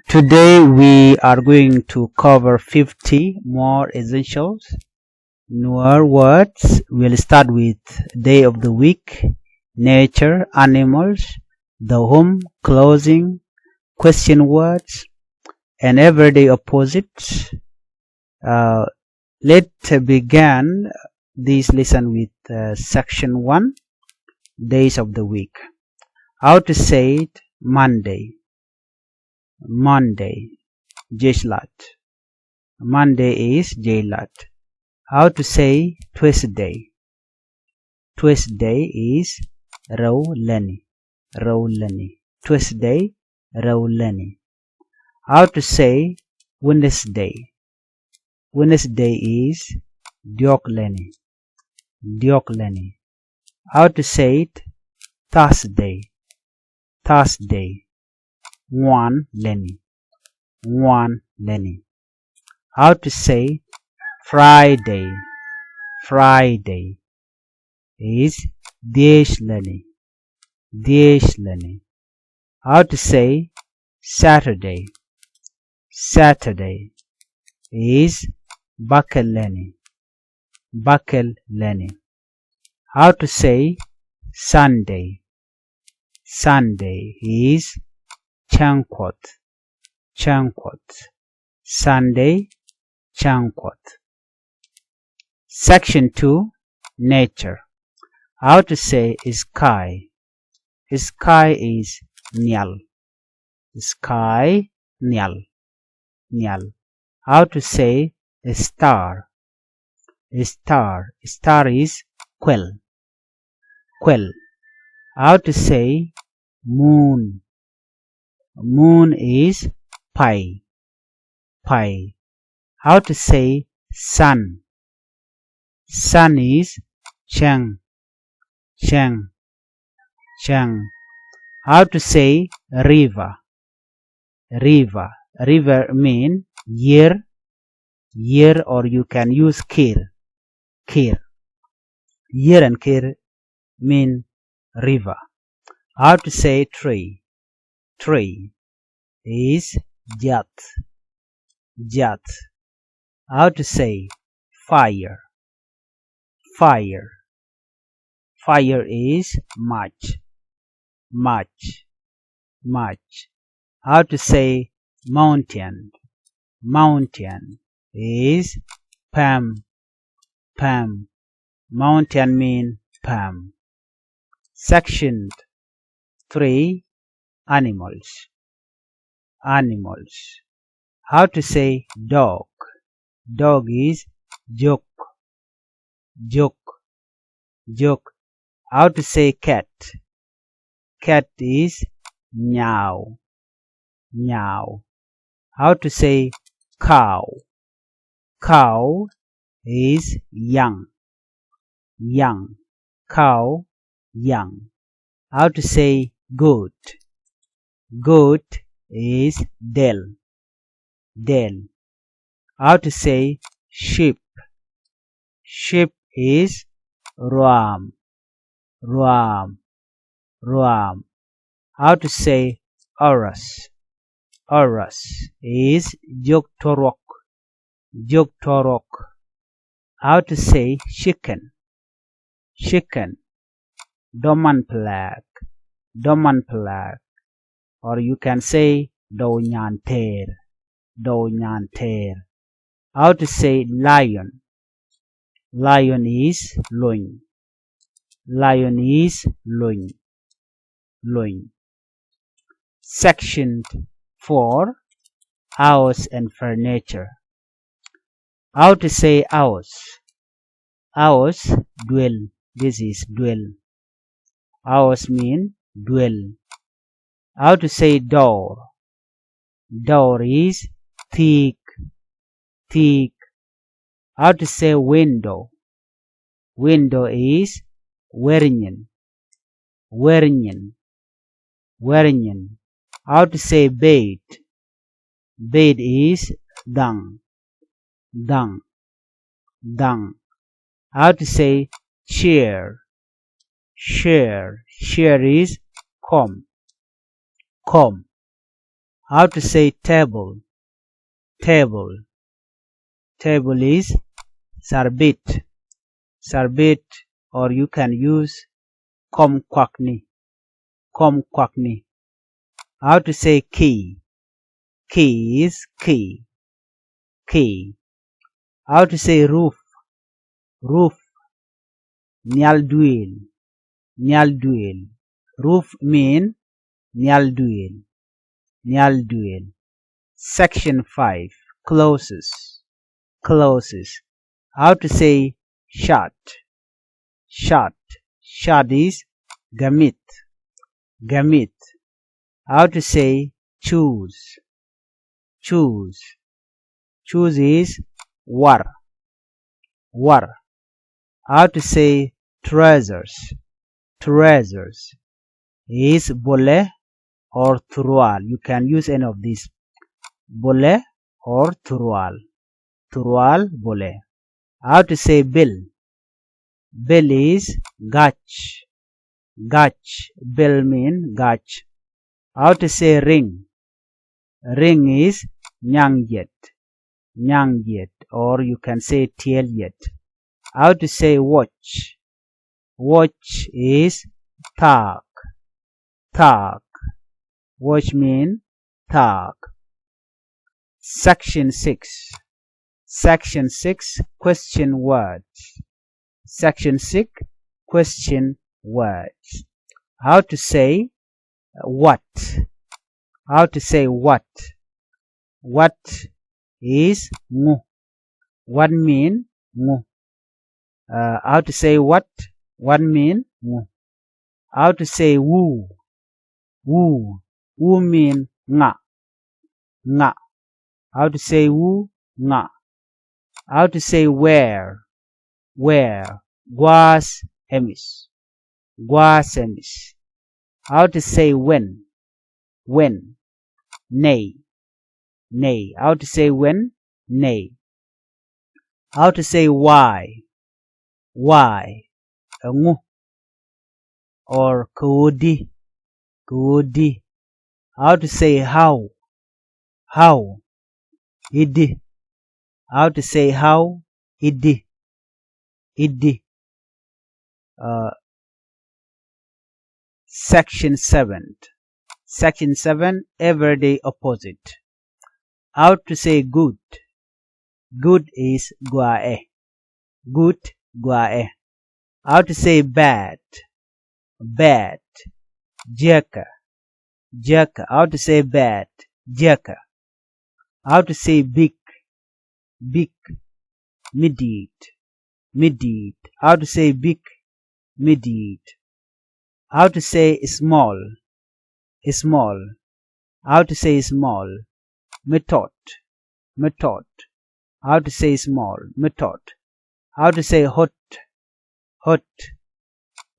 Today we are going to cover 50 more essentials Nuer words. We'll start with day of the week, nature, animals, the home, clothing, question words, and everyday opposites. Let's begin this lesson with section 1, days of the week. How to say it: Monday, Monday, Jeshlat. Monday is Jaylat. How to say Tuesday? Tuesday is Rowleni, Rowleni. Tuesday, Rowleni. How to say Wednesday? Wednesday is Diokleni, Diokleni. How to say it? Thursday, Thursday. One Lenny, one Lenny. How to say Friday? Friday is Desh Lenny, Desh Lenny. How to say Saturday? Saturday is Bakel Lenny, Bakel Lenny. How to say Sunday? Sunday is Chanquot, Chanquot. Sunday, Chanquot. Section 2, nature. How to say sky? Sky is Nyal, sky, Nyal, Nyal. How to say star? Star, star is Quell, Quell. How to say moon? Moon is Pi, Pi. How to say sun? Sun is Chang, Chang, Chang. How to say river? River, river mean year, year, or you can use kir, kir. Year and kir mean river. How to say tree? Tree is Jat, Jat. How to say fire? Fire, fire is March, March, March. How to say mountain? Mountain is Pam, Pam. Mountain mean Pam. Section 3, animals. Animals. How to say dog? Dog is Jok, Jok, Jok. How to say cat? Cat is Meow, Meow. How to say cow? Cow is Young, Young. Cow, young. How to say goat? Goat is Del, Del. How to say sheep? Sheep is Ram, Ram, Ram. How to say Horus? Horus is Joktorok, Joktorok. How to say chicken? Chicken, Domanplak, Domanplak. Or you can say Downyanter, Downyanter. How to say lion? Lion is Loin, Lion is Loin, Loin. Section 4, house and furniture. How to say house? House, dwell. This is dwell. House mean dwell. How to say door? Door is thick, thick. How to say window? Window is Weringen, Weringen, Weringen. How to say bed? Bed is Dung, Dung, Dung. How to say chair? Chair, chair is Kom, Kom. How to say table. Table. Table is sarbit. Sarbit, or you can use kom kwakni. Kom kwakni. How to say key. Key is key. Key. How to say roof. Roof. Nyalduil. Nyalduil. Roof mean nyalduil. Nyalduil. Section 5. Clauses. Clauses. How to say shot. Shot. Shot is gamit. Gamit. How to say choose. Choose. Choose is war. War. How to say treasures. Treasures is bole or trual. You can use any of these. Bole or trual. Trual, bole. How to say bill. Bill is gach. Gach. Bill mean gach. How to say ring. Ring is nyangyet. Nyangyet, or you can say tielyet. How to say watch. Watch is tak. Tak. Watch mean tak. Section 6. Section 6. Question words. Section 6. Question words. How to say what. How to say what. What is ngu. What mean ngu. How to say what. What mean ngu. How to say woo. Woo. Woo mean nga. Nga. How to say woo. Nga. How to say where. Where. Guas emis. Guas emis. How to say when. When. Nay. Nay. How to say when? Nay. How to say why? Why? Ngu. Or kudi. Kudi. How to say how? How? Idi. How to say how? Idi. Idi. Section 7. Section 7. Everyday opposite. How to say good. Good is guae. Good, guae. How to say bad. Bad. Jeka. Jeka. How to say bad. Jeka. How to say big. Big. Midid. Midid. How to say big. Midid. How to say small. Small. How to say small. Method. Method. How to say small. Method. How to say hot. Hot.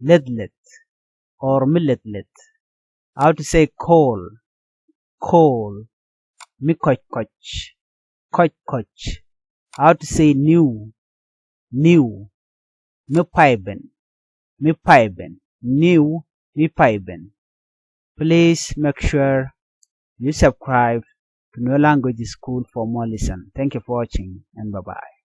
Ledlet or milletlet. How to say coal. Coal. Mikoch. Koch. How to say new. New. Mipaiben. Mipaiben. New. Mipaiben. Please make sure you subscribe to Nuer Language School for more lessons. Thank you for watching and bye bye.